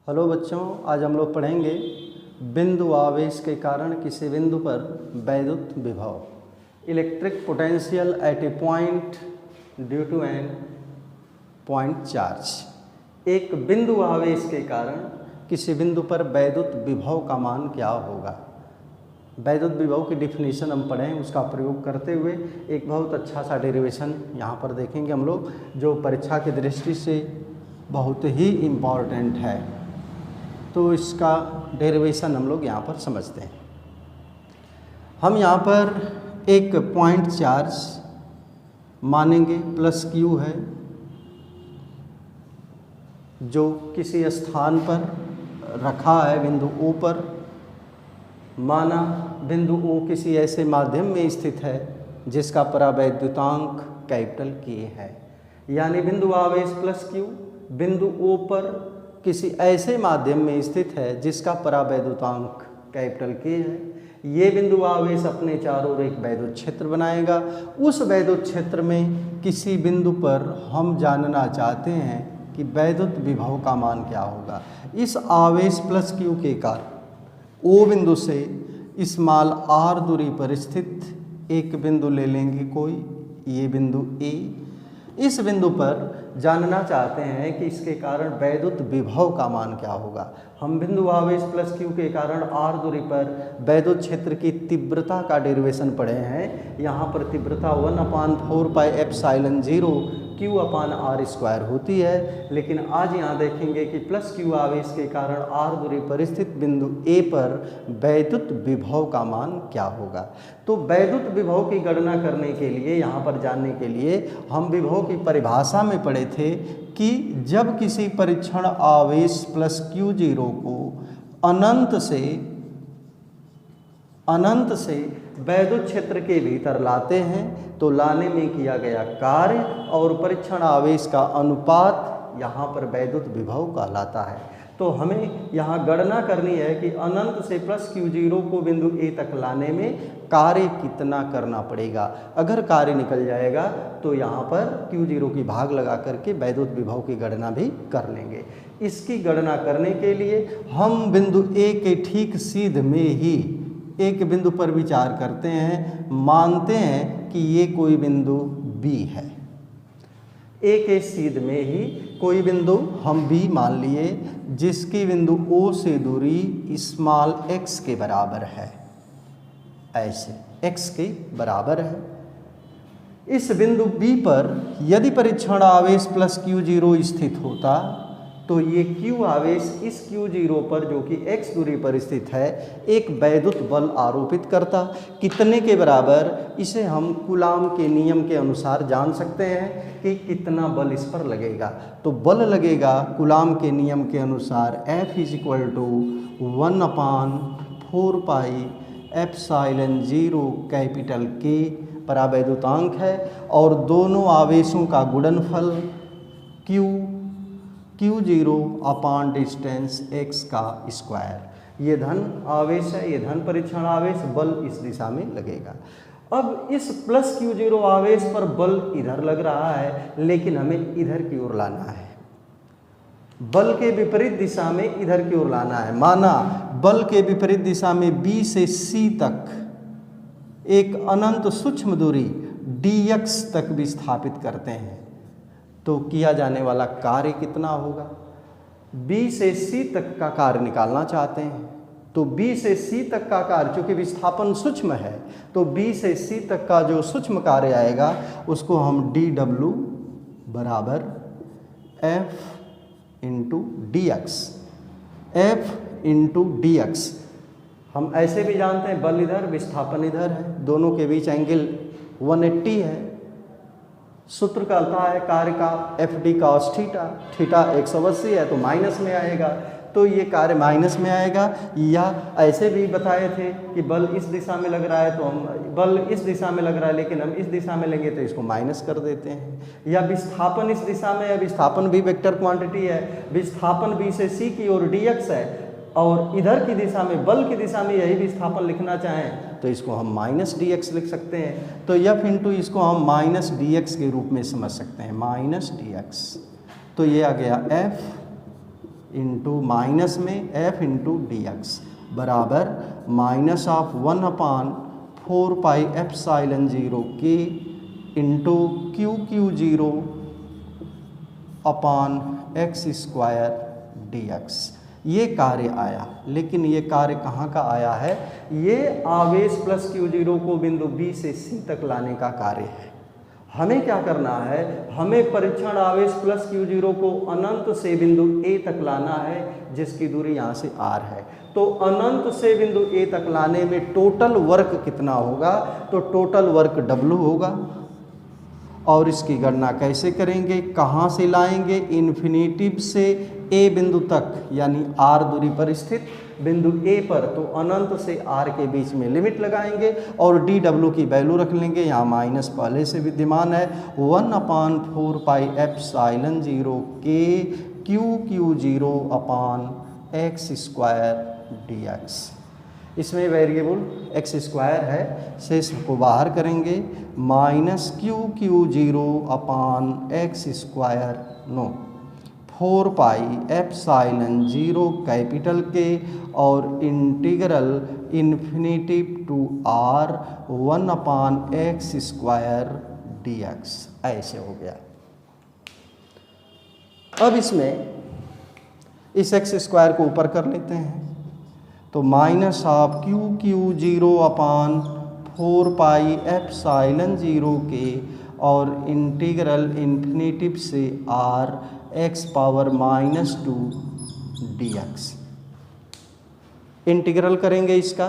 Hello बच्चों, आज हम लोग पढ़ेंगे बिंदु आवेश के कारण किसी बिंदु पर वैद्युत विभव electric potential at a point due to an point charge. एक बिंदु आवेश के कारण किसी बिंदु पर वैद्युत विभव का मान क्या होगा। वैद्युत विभव की डिफिनीशन हम पढ़ें, उसका प्रयोग करते हुए एक बहुत अच्छा सा डेरिवेशन यहाँ पर देखेंगे हम लोग, जो परीक्षा की दृष्टि से बहुत ही इम्पॉर्टेंट है। तो इसका डेरिवेशन हम लोग यहाँ पर समझते हैं। हम यहाँ पर एक पॉइंट चार्ज मानेंगे, प्लस क्यू है, जो किसी स्थान पर रखा है बिंदु ओ पर। माना बिंदु ओ किसी ऐसे माध्यम में स्थित है जिसका परावैद्युतांक कैपिटल के है, यानी बिंदु आवेश प्लस क्यू बिंदु ओ पर किसी ऐसे माध्यम में स्थित है जिसका परावैद्युतांक कैपिटल के है। ये बिंदु आवेश अपने चारों ओर एक वैद्युत क्षेत्र बनाएगा। उस वैद्युत क्षेत्र में किसी बिंदु पर हम जानना चाहते हैं कि वैद्युत विभव का मान क्या होगा। इस आवेश प्लस क्यू के कारण ओ बिंदु से स्मॉल आर दूरी पर स्थित एक बिंदु ले लेंगे कोई, ये बिंदु ए। इस बिंदु पर जानना चाहते हैं कि इसके कारण वैद्युत विभव का मान क्या होगा। हम बिंदु आवेश प्लस क्यू के कारण आर दूरी पर वैद्युत क्षेत्र की तीव्रता का डेरिवेशन पढ़े हैं। यहाँ पर तीव्रता 1/4πε0 Q/r² होती है, लेकिन आज यहाँ देखेंगे कि प्लस क्यू आवेश के कारण आर दूरी पर स्थित बिंदु ए पर वैद्युत विभव का मान क्या होगा। तो वैद्युत विभव की गणना करने के लिए, यहाँ पर जानने के लिए हम विभव की परिभाषा में पढ़े थे कि जब किसी परीक्षण आवेश प्लस Q0 को अनंत से वैद्युत क्षेत्र के भीतर लाते हैं तो लाने में किया गया कार्य और परीक्षण आवेश का अनुपात यहाँ पर वैद्युत विभव कहलाता है। तो हमें यहाँ गणना करनी है कि अनंत से प्लस Q0 को बिंदु ए तक लाने में कार्य कितना करना पड़ेगा। अगर कार्य निकल जाएगा तो यहाँ पर Q0 की भाग लगा करके वैद्युत विभव की गणना भी कर लेंगे। इसकी गणना करने के लिए हम बिंदु ए के ठीक सीध में ही एक बिंदु पर विचार करते हैं। मानते हैं कि ये कोई बिंदु बी है। ए के सीध में ही कोई बिंदु हम बी मान लिए, जिसकी बिंदु ओ से दूरी स्मॉल एक्स के बराबर है। ऐसे एक्स के बराबर है। इस बिंदु बी पर यदि परीक्षण आवेश प्लस Q0 स्थित होता तो ये Q आवेश इस Q0 पर, जो कि x दूरी पर स्थित है, एक वैद्युत बल आरोपित करता। कितने के बराबर, इसे हम कूलाम के नियम के अनुसार जान सकते हैं कि कितना बल इस पर लगेगा। तो बल लगेगा कूलाम के नियम के अनुसार F = 1/4πε0 कैपिटल K परावैद्युतांक है, और दोनों आवेशों का गुणनफल Q0 अपान डिस्टेंस x का स्क्वायर। ये धन आवेश है, ये धन परीक्षण आवेश, बल इस दिशा में लगेगा। अब इस प्लस Q0 आवेश पर बल इधर लग रहा है, लेकिन हमें इधर की ओर लाना है। बल के विपरीत दिशा में इधर की ओर लाना है। माना बल के विपरीत दिशा में B से C तक एक अनंत सूक्ष्म दूरी dx तक विस्थापित करते हैं, तो किया जाने वाला कार्य कितना होगा। B से C तक का कार्य निकालना चाहते हैं, तो B से C तक का कार्य, चूँकि विस्थापन सूक्ष्म है, तो B से C तक का जो सूक्ष्म कार्य आएगा उसको हम dW बराबर F × dx, F × dx। हम ऐसे भी जानते हैं बल इधर, विस्थापन इधर है, दोनों के बीच एंगल 180 है। सूत्र कहता है कार्य का FD cos थीटा, थीटा 180 है तो माइनस में आएगा, तो ये कार्य माइनस में आएगा। या ऐसे भी बताए थे कि बल इस दिशा में लग रहा है, तो हम बल इस दिशा में लग रहा है लेकिन हम इस दिशा में लेंगे तो इसको माइनस कर देते हैं। या विस्थापन इस दिशा में है, विस्थापन भी वेक्टर क्वांटिटी है, विस्थापन B से C की ओर dx है, और इधर की दिशा में, बल की दिशा में यही विस्थापन लिखना चाहें तो इसको हम माइनस dx लिख सकते हैं। तो F × इसको हम माइनस dx के रूप में समझ सकते हैं, माइनस dx। तो ये आ गया F इंटू माइनस में f इंटू डी एक्स बराबर माइनस ऑफ 1/4 पाई एप्सिलॉन 0 के into QQ0 upon x square d x. ये कार्य आया, लेकिन ये कार्य कहाँ का आया है? ये आवेश प्लस Q0 को बिंदु B से C तक लाने का कार्य है। हमें क्या करना है? हमें परीक्षण आवेश प्लस Q0 को अनंत से बिंदु A तक लाना है, जिसकी दूरी यहाँ से R है। तो अनंत से बिंदु A तक लाने में टोटल वर्क कितना होगा? तो टोटल वर्क W होगा। और इसकी गणना कैसे करेंगे? कहाँ से लाएंगे? इन्फिनिटिव से A बिंदु तक, यानी R दूरी पर स्थित बिंदु A पर, तो अनंत से R के बीच में लिमिट लगाएंगे और dw की वैल्यू रख लेंगे। यहाँ माइनस पहले से विद्यमान है, 1/4 पाई एप्सिलॉन 0 के QQ0 upon x square d x. इसमें वेरिएबल एक्स स्क्वायर है, शेष को बाहर करेंगे, minus QQ0 upon x square 4 pi epsilon 0 capital के और integral infinitive to R 1/x square d x. ऐसे हो गया। अब इसमें इस एक्स स्क्वायर को ऊपर कर लेते हैं, तो minus of QQ0 upon 4 pi epsilon 0 के और इंटीग्रल इन्फिनिटिव से R x power -2 dx। Integral करेंगे इसका।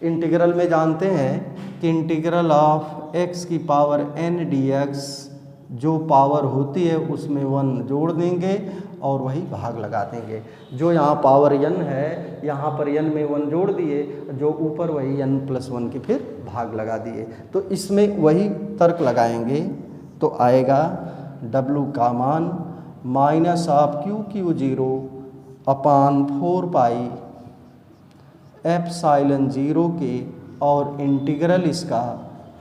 इंटीग्रल में जानते हैं कि इंटीग्रल ऑफ x की पावर n dx जो पावर होती है उसमें 1 जोड़ देंगे और वही भाग लगा देंगे। जो यहाँ पावर n है, यहाँ पर n में 1 जोड़ दिए, जो ऊपर वही n+1 के फिर भाग लगा दिए। तो इसमें वही तर्क लगाएंगे, तो आएगा w का मान minus of QQ0 upon 4 pi epsilon 0 के और इंटीग्रल इसका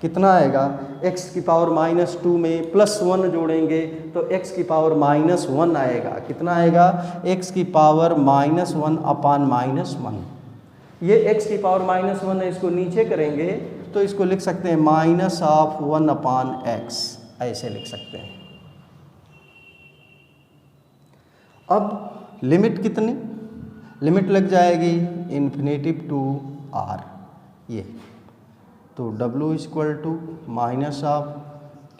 कितना आएगा? x की पावर -2 में +1 जोड़ेंगे तो x की पावर -1 आएगा। कितना आएगा? x की पावर -1 अपॉन -1। ये x की पावर -1 है, इसको नीचे करेंगे तो इसको लिख सकते हैं माइनस ऑफ 1 अपॉन x, ऐसे लिख सकते हैं। अब लिमिट कितनी? लिमिट लग जाएगी इन्फिनिटिव टू R, ये तो w equal to minus of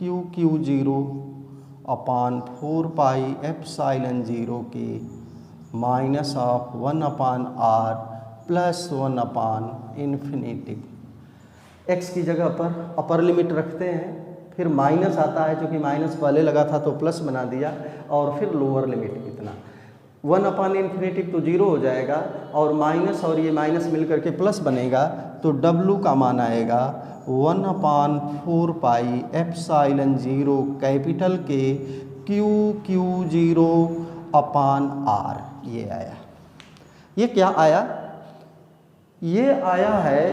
QQ0 upon 4 pi epsilon 0 के minus of 1 upon R plus 1 upon infinitive. x की जगह पर अपर लिमिट रखते हैं, फिर माइनस आता है, चूँकि माइनस पहले लगा था तो प्लस बना दिया, और फिर लोअर लिमिट कितना? 1 अपॉन इन्फिनिटिव तो 0 हो जाएगा और माइनस और ये माइनस मिल करके प्लस बनेगा, तो w का मान आएगा 1/4 पाई एप्सिलॉन 0 कैपिटल के QQ0 अपॉन R। ये आया। ये क्या आया? ये आया है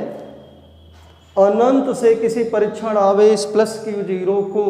अनंत से किसी परीक्षण आवेश प्लस Q0 को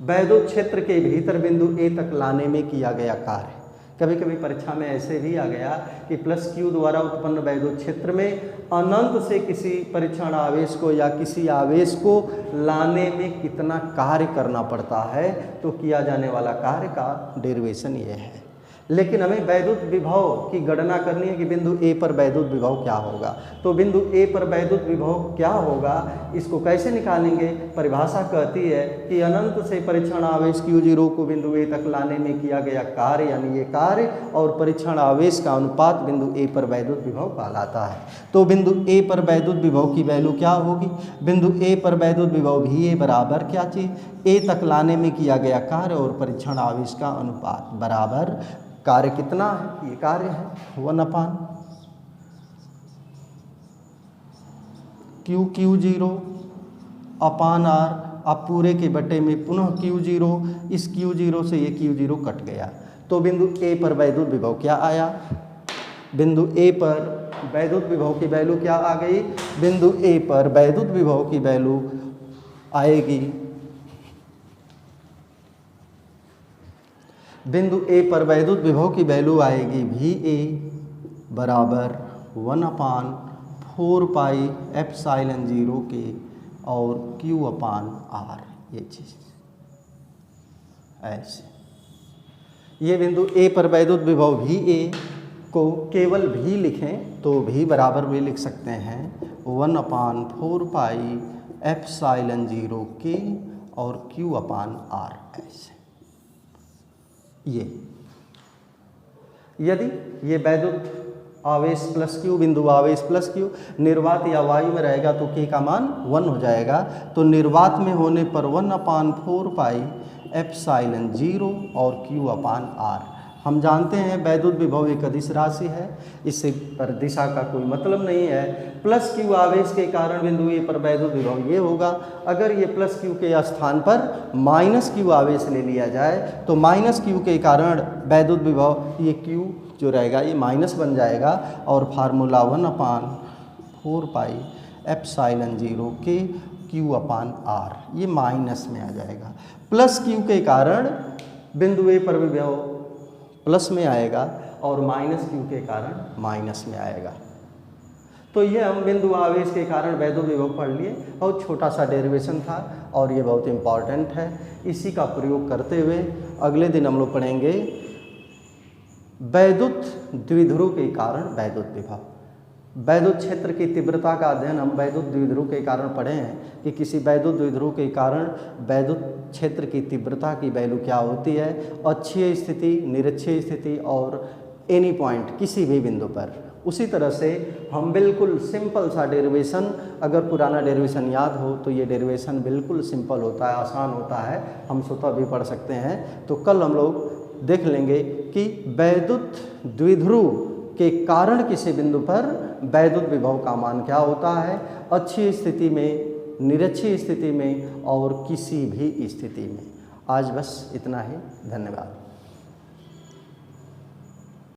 वैद्युत क्षेत्र के भीतर बिंदु A तक लाने में किया गया कार्य। कभी कभी परीक्षा में ऐसे भी आ गया कि प्लस Q द्वारा उत्पन्न वैद्युत क्षेत्र में अनंत से किसी परीक्षण आवेश को या किसी आवेश को लाने में कितना कार्य करना पड़ता है, तो किया जाने वाला कार्य का डेरिवेशन ये है। लेकिन हमें वैद्युत विभव की गणना करनी है कि बिंदु A पर वैद्युत विभव क्या होगा। तो बिंदु A पर वैद्युत विभव क्या होगा, इसको कैसे निकालेंगे? परिभाषा कहती है कि अनंत से परीक्षण आवेश Q0 को बिंदु A तक लाने में किया गया कार्य, यानी ये कार्य और परीक्षण आवेश का अनुपात बिंदु A पर वैद्युत विभव कहलाता है। तो बिंदु A पर वैद्युत विभव की वैल्यू क्या होगी? बिंदु A पर वैद्युत विभव VA बराबर क्या चीज़? A तक लाने में किया गया कार्य और परीक्षण आवेश का अनुपात बराबर कार्य कितना है? ये कार्य है 1 अपॉन QQ0 अपॉन R। अब पूरे के बटे में पुनः Q0, इस Q0 से ये Q0 कट गया, तो बिंदु A पर वैद्युत विभव क्या आया? बिंदु A पर वैद्युत विभव की वैल्यू क्या आ गई? बिंदु A पर वैद्युत विभव की वैल्यू आएगी बिंदु ए पर वैद्युत विभव की वैल्यू आएगी वी ए बराबर 1/4 पाई एप्सिलॉन 0 के और Q/R, ये चीज़ ऐसे। ये बिंदु ए पर वैद्युत विभव वी ए को केवल भी लिखें तो भी बराबर भी लिख सकते हैं 1/4 पाई एप्सिलॉन 0 के और Q/R ऐसे। ये यदि ये वैद्युत आवेश प्लस क्यू, बिंदु आवेश प्लस क्यू निर्वात या वायु में रहेगा तो के का मान 1 हो जाएगा। तो निर्वात में होने पर 1/4 पाई एप्सिलॉन 0 और Q/R। हम जानते हैं वैद्युत विभव एक अदिश राशि है, इससे पर दिशा का कोई मतलब नहीं है। प्लस क्यू आवेश के कारण बिंदु ए पर वैद्युत विभव ये होगा। अगर ये प्लस क्यू के स्थान पर माइनस क्यू आवेश ले लिया जाए तो माइनस क्यू के कारण वैद्युत विभव ये क्यू जो रहेगा ये माइनस बन जाएगा और फार्मूला 1/4 पाई एप्सिलॉन 0 के Q/R ये माइनस में आ जाएगा। प्लस क्यू के कारण बिंदु ए पर विभव प्लस में आएगा और माइनस क्यू के कारण माइनस में आएगा। तो ये हम बिंदु आवेश के कारण वैद्युत विभव पढ़ लिए। बहुत छोटा सा डेरिवेशन था और ये बहुत इम्पॉर्टेंट है। इसी का प्रयोग करते हुए अगले दिन हम लोग पढ़ेंगे वैद्युत द्विध्रुव के कारण वैद्युत विभव। वैद्युत क्षेत्र की तीव्रता का अध्ययन हम वैद्युत द्विध्रुव के कारण पढ़े हैं कि किसी वैद्युत द्विध्रुव के कारण वैद्युत क्षेत्र की तीव्रता की वैल्यू क्या होती है, अक्षीय स्थिति, निरक्षीय स्थिति और एनी पॉइंट किसी भी बिंदु पर। उसी तरह से हम बिल्कुल सिंपल सा डेरिवेशन, अगर पुराना डेरिवेशन याद हो तो ये डेरिवेशन बिल्कुल सिंपल होता है, आसान होता है, हम स्वतः भी पढ़ सकते हैं। तो कल हम लोग देख लेंगे कि वैद्युत द्विध्रुव के कारण किसी बिंदु पर वैद्युत विभव का मान क्या होता है, अक्षीय स्थिति में, निरक्षीय स्थिति में और किसी भी स्थिति में। आज बस इतना ही। धन्यवाद।